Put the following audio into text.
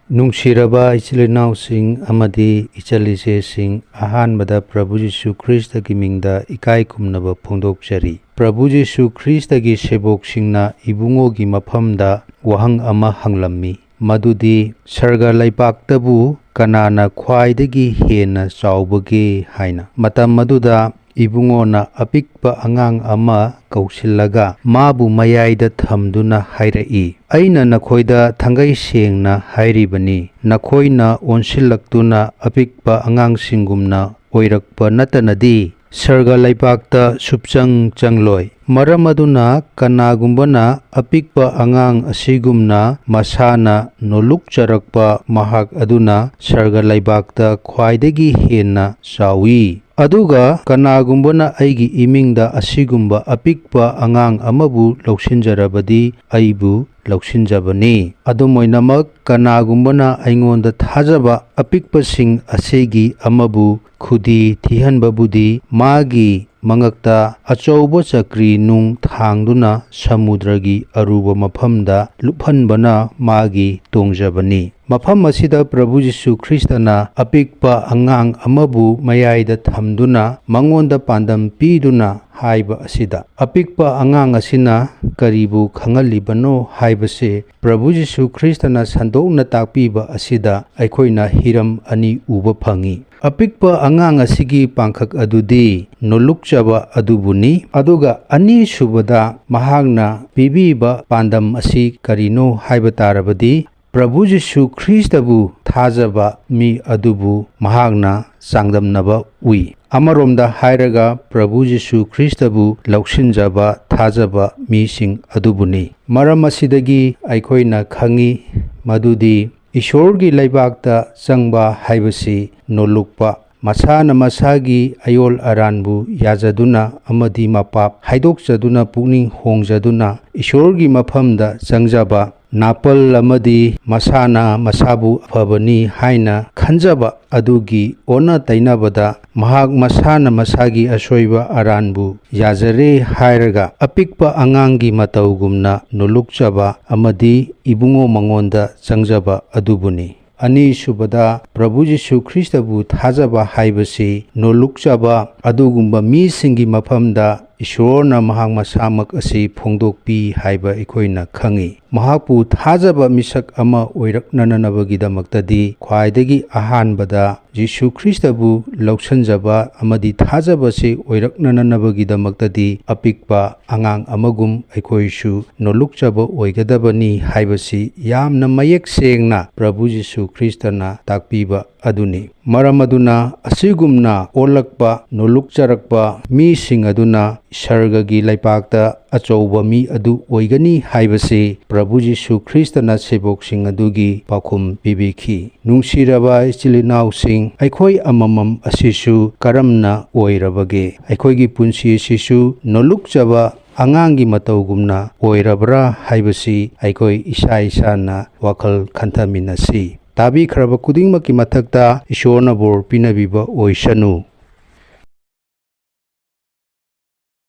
ꯅꯨꯡꯁꯤꯔꯕ ꯏꯆꯤꯜ ꯏꯅꯥꯎꯁꯤꯡ ꯑꯃꯗꯤ ꯏꯆꯜ-ꯏꯆꯦꯁꯤꯡ, ꯑꯍꯥꯟꯕꯗ ꯄ꯭ꯔꯚꯨ ꯖꯤꯁꯨ ꯈ꯭ꯔꯤꯁꯇꯒꯤ ꯃꯤꯡꯗ ꯏꯀꯥꯏ ꯈꯨꯝꯅꯕ ꯐꯣꯡꯗꯣꯛꯆꯔꯤ꯫ ꯄ꯭ꯔꯚꯨ ꯖꯤꯁꯨ ꯈ꯭ꯔꯤꯁꯇꯒꯤ ꯁꯦꯕꯣꯛꯁꯤꯡꯅ ꯏꯕꯨꯡꯉꯣꯒꯤ ꯃꯐꯝꯗ ꯋꯥꯍꯪ ꯑꯃ ꯍꯪꯂꯝꯃꯤ, ꯃꯗꯨꯗꯤ ꯁꯔꯒ ꯂꯩꯕꯥꯛꯇꯕꯨ ꯀꯅꯥꯅ ꯈ꯭ꯋꯥꯏꯗꯒꯤ ꯍꯦꯟꯅ ꯆꯥꯎꯕꯒꯦ ꯍꯥꯏꯅ꯫ ꯃꯇꯝ ꯑꯗꯨꯗ ꯏꯕꯨꯡꯉꯣꯅ ꯑꯄꯤꯛꯄ ꯑꯉꯥꯡ ꯑꯃ ꯀꯧꯁꯤꯜꯂꯒ ꯃꯥꯕꯨ ꯃꯌꯥꯏꯗ ꯊꯝꯗꯨꯅ ꯍꯥꯏꯔꯛꯏ, "ꯑꯩꯅ ꯅꯈꯣꯏꯗ ꯊꯥꯡꯒꯩ ꯁꯦꯡꯅ ꯍꯥꯏꯔꯤꯕꯅꯤ, ꯅꯈꯣꯏꯅ ꯑꯣꯟꯁꯤꯜꯂꯛꯇꯨꯅ ꯑꯄꯤꯛꯄ ꯑꯉꯥꯡꯁꯤꯡꯒꯨꯝꯅ ꯑꯣꯏꯔꯛꯄ ꯅꯠꯇꯅꯗꯤ ꯁꯔꯒ ꯂꯩꯕꯥꯛꯇ ꯁꯨꯞꯆꯪ ꯆꯪꯂꯣꯏ꯫ ꯃꯔꯝ ꯑꯗꯨꯅ ꯀꯅꯥꯒꯨꯝꯕꯅ ꯑꯄꯤꯛꯄ ꯑꯉꯥꯡ ꯑꯁꯤꯒꯨꯝꯅ ꯃꯁꯥꯅ ꯅꯣꯜꯂꯨꯛꯆꯔꯛꯄ ꯃꯍꯥꯛ ꯑꯗꯨꯅ ꯁꯔꯒ ꯂꯩꯕꯥꯛꯇ ꯈ꯭ꯋꯥꯏꯗꯒꯤ ꯍꯦꯟꯅ ꯆꯥꯎꯏ꯫ ꯑꯗꯨꯒ ꯀꯅꯥꯒꯨꯝꯕꯅ ꯑꯩꯒꯤ ꯏꯃꯤꯡꯗ ꯑꯁꯤꯒꯨꯝꯕ ꯑꯄꯤꯛꯄ ꯑꯉꯥꯡ ꯑꯃꯕꯨ ꯂꯧꯁꯤꯟꯖꯔꯕꯗꯤ ꯑꯩꯕꯨ ꯂꯧꯁꯤꯟꯖꯕꯅꯤ꯫ ꯑꯗꯨꯝ ꯑꯣꯏꯅꯃꯛ ꯀꯅꯥꯒꯨꯝꯕꯅ ꯑꯩꯉꯣꯟꯗ ꯊꯥꯖꯕ ꯑꯄꯤꯛꯄꯁꯤꯡ ꯑꯁꯤꯒꯤ ꯑꯃꯕꯨ ꯈꯨꯗꯤ ꯊꯤꯍꯟꯕꯕꯨꯗꯤ ꯃꯥꯒꯤ ꯃꯉꯛꯇ ꯑꯆꯧꯕ ꯆꯀ꯭ꯔꯤ ꯅꯨꯡ ꯊꯥꯡꯗꯨꯅ ꯁꯃꯨꯗ꯭ꯔꯒꯤ ꯑꯔꯨꯕ ꯃꯐꯝꯗ ꯂꯨꯞꯍꯟꯕꯅ ꯃꯥꯒꯤ ꯇꯣꯡꯖꯕꯅꯤ"꯫ ꯃꯐꯝ ꯑꯁꯤꯗ ꯄ꯭ꯔꯚꯨ ꯖꯤꯁꯨ ꯈ꯭ꯔꯤꯁꯇꯅ ꯑꯄꯤꯛꯄ ꯑꯉꯥꯡ ꯑꯃꯕꯨ ꯃꯌꯥꯏꯗ ꯊꯝꯗꯨꯅ ꯃꯉꯣꯟꯗ ꯄꯥꯟꯗꯝ ꯄꯤꯗꯨꯅ ꯍꯥꯏꯕ ꯑꯁꯤꯗ ꯑꯄꯤꯛꯄ ꯑꯉꯥꯡ ꯑꯁꯤꯅ ꯀꯔꯤꯕꯨ ꯈꯪꯍꯜꯂꯤꯕꯅꯣ ꯍꯥꯏꯕꯁꯦ ꯄ꯭ꯔꯚꯨ ꯖꯤꯁꯨ ꯈ꯭ꯔꯤꯁꯇꯅ ꯁꯟꯗꯣꯛꯅ ꯇꯥꯛꯄꯤꯕ ꯑꯁꯤꯗ ꯑꯩꯈꯣꯏꯅ ꯍꯤꯔꯝ ꯑꯅꯤ ꯎꯕ ꯐꯪꯏ꯫ ꯑꯄꯤꯛꯄ ꯑꯉꯥꯡ ꯑꯁꯤꯒꯤ ꯄꯥꯡꯈꯛ ꯑꯗꯨꯗꯤ ꯅꯣꯜꯂꯨꯛꯆꯕ ꯑꯗꯨꯕꯨꯅꯤ, ꯑꯗꯨꯒ ꯑꯅꯤꯁꯨꯕꯗ ꯃꯍꯥꯛꯅ ꯄꯤꯕꯤꯕ ꯄꯥꯟꯗꯝ ꯑꯁꯤ ꯀꯔꯤꯅꯣ ꯍꯥꯏꯕ ꯇꯥꯔꯕꯗꯤ ꯄ꯭ꯔꯚꯨ ꯖꯤꯁꯨ ꯈ꯭ꯔꯤꯁꯇꯕꯨ ꯊꯥꯖꯕ ꯃꯤ ꯑꯗꯨꯕꯨ ꯃꯍꯥꯛꯅ ꯆꯥꯡꯗꯝꯅꯕ ꯎꯏ꯫ ꯑꯃꯔꯣꯝꯗ ꯍꯥꯏꯔꯒ ꯄ꯭ꯔꯚꯨ ꯖꯤꯁꯨ ꯈ꯭ꯔꯤꯁꯇꯕꯨ ꯂꯧꯁꯤꯟꯖꯕ ꯊꯥꯖꯕ ꯃꯤꯁꯤꯡ ꯑꯗꯨꯕꯨꯅꯤ꯫ ꯃꯔꯝ ꯑꯁꯤꯗꯒꯤ ꯑꯩꯈꯣꯏꯅ ꯈꯪꯏ ꯃꯗꯨꯗꯤ ꯏꯁꯣꯔꯒꯤ ꯂꯩꯕꯥꯛꯇ ꯆꯪꯕ ꯍꯥꯏꯕꯁꯤ ꯅꯣꯜꯂꯨꯛꯄ, ꯃꯁꯥꯅ ꯃꯁꯥꯒꯤ ꯑꯌꯣꯜ ꯑꯔꯥꯟꯕꯨ ꯌꯥꯖꯗꯨꯅ ꯑꯃꯗꯤ ꯃꯄꯥꯞ ꯍꯥꯏꯗꯣꯛꯆꯗꯨꯅ ꯄꯨꯛꯅꯤꯡ ꯍꯣꯡꯖꯗꯨꯅ ꯏꯁꯣꯔꯒꯤ ꯃꯐꯝꯗ ꯆꯪꯖꯕ, ꯅꯥꯄꯜ ꯑꯃꯗꯤ ꯃꯁꯥꯅ ꯃꯁꯥꯕꯨ ꯑꯐꯕꯅꯤ ꯍꯥꯏꯅ ꯈꯟꯖꯕ ꯑꯗꯨꯒꯤ ꯑꯣꯟꯅ ꯇꯩꯅꯕꯗ ꯃꯍꯥꯛ ꯃꯁꯥꯅ ꯃꯁꯥꯒꯤ ꯑꯁꯣꯏꯕ ꯑꯔꯥꯟꯕꯨ ꯌꯥꯖꯔꯦ ꯍꯥꯏꯔꯒ ꯑꯄꯤꯛꯄ ꯑꯉꯥꯡꯒꯤ ꯃꯇꯧꯒꯨꯝꯅ ꯅꯣꯜꯂꯨꯛꯆꯕ ꯑꯃꯗꯤ ꯏꯕꯨꯡꯉꯣ ꯃꯉꯣꯟꯗ ꯆꯪꯖꯕ ꯑꯗꯨꯕꯨꯅꯤ꯫ ꯑꯅꯤꯁꯨꯕꯗ ꯄ꯭ꯔꯚꯨ ꯖꯤꯁꯨ ꯈ꯭ꯔꯤꯁꯇꯕꯨ ꯊꯥꯖꯕ ꯍꯥꯏꯕꯁꯤ ꯅꯣꯜꯂꯨꯛꯆꯕ ꯑꯗꯨꯒꯨꯝꯕ ꯃꯤꯁꯤꯡꯒꯤ ꯃꯐꯝꯗ ꯏꯁꯣꯔꯅ ꯃꯍꯥꯛ ꯃꯁꯥꯃꯛ ꯑꯁꯤ ꯐꯣꯡꯗꯣꯛꯄꯤ ꯍꯥꯏꯕ ꯑꯩꯈꯣꯏꯅ ꯈꯪꯏ꯫ ꯃꯍꯥꯛꯄꯨ ꯊꯥꯖꯕ ꯃꯤꯁꯛ ꯑꯃ ꯑꯣꯏꯔꯛꯅꯅꯕꯒꯤꯗꯃꯛꯇꯗꯤ ꯈ꯭ꯋꯥꯏꯗꯒꯤ ꯑꯍꯥꯟꯕꯗ ꯖꯤꯁꯨ ꯈ꯭ꯔꯤꯁꯇꯕꯨ ꯂꯧꯁꯤꯟꯖꯕ ꯑꯃꯗꯤ ꯊꯥꯖꯕꯁꯤ ꯑꯣꯏꯔꯛꯅꯅꯕꯒꯤꯗꯃꯛꯇꯗꯤ ꯑꯄꯤꯛꯄ ꯑꯉꯥꯡ ꯑꯃꯒꯨꯝ ꯑꯩꯈꯣꯏꯁꯨ ꯅꯣꯜꯂꯨꯛꯆꯕ ꯑꯣꯏꯒꯗꯕꯅꯤ ꯍꯥꯏꯕꯁꯤ ꯌꯥꯝꯅ ꯃꯌꯦꯛ ꯁꯦꯡꯅ ꯄ꯭ꯔꯚꯨ ꯖꯤꯁꯨ ꯈ꯭ꯔꯤꯁꯇꯅ ꯇꯥꯛꯄꯤꯕ ꯑꯗꯨꯅꯤ꯫ ꯃꯔꯝ ꯑꯗꯨꯅ ꯑꯁꯤꯒꯨꯝꯅ ꯑꯣꯜꯂꯛꯄ ꯅꯣꯜꯂꯨꯛꯆꯔꯛꯄ ꯃꯤꯁꯤꯡ ꯑꯗꯨꯅ ꯁꯔꯒꯒꯤ ꯂꯩꯄꯥꯛꯇ ꯑꯆꯧꯕ ꯃꯤ ꯑꯗꯨ ꯑꯣꯏꯒꯅꯤ ꯍꯥꯏꯕꯁꯤ ꯄ꯭ꯔꯚꯨ ꯖꯤꯁꯨ ꯈ꯭ꯔꯤꯁꯇꯅ ꯁꯦꯕꯣꯛꯁꯤꯡ ꯑꯗꯨꯒꯤ ꯄꯥꯎꯈꯨꯝ ꯄꯤꯕꯤꯈꯤ꯫ ꯅꯨꯡꯁꯤꯔꯕ ꯏꯆꯤꯜ ꯏꯅꯥꯎꯁꯤꯡ, ꯑꯩꯈꯣই ꯑꯃꯃꯝ ꯑꯁꯤꯁꯨ ꯀꯔꯝꯅ ꯑꯣꯏꯔꯕꯒꯦ? ꯑꯩꯈꯣꯏꯒꯤ ꯄꯨꯟꯁꯤ ꯑꯁꯤꯁꯨ ꯅꯣꯜꯂꯨꯛꯆꯕ ꯑꯉꯥꯡꯒꯤ ꯃꯇꯧꯒꯨꯝꯅ ꯑꯣꯏꯔꯕ꯭ꯔꯥ ꯍꯥꯏꯕꯁꯤ ꯑꯩꯈꯣꯏ ꯏꯁꯥ ꯏꯁꯥꯅ ꯋꯥꯈꯜ ꯈꯟꯊꯃꯤꯟꯅꯁꯤ꯫ ꯇꯥꯕꯤꯈ꯭ꯔꯕ ꯈꯨꯗꯤꯡꯃꯛꯀꯤ ꯃꯊꯛꯇ ꯏꯁꯣꯔꯅ ꯕꯣꯔ ꯄꯤꯅꯕꯤꯕ ꯑꯣꯏꯁꯅꯨ꯫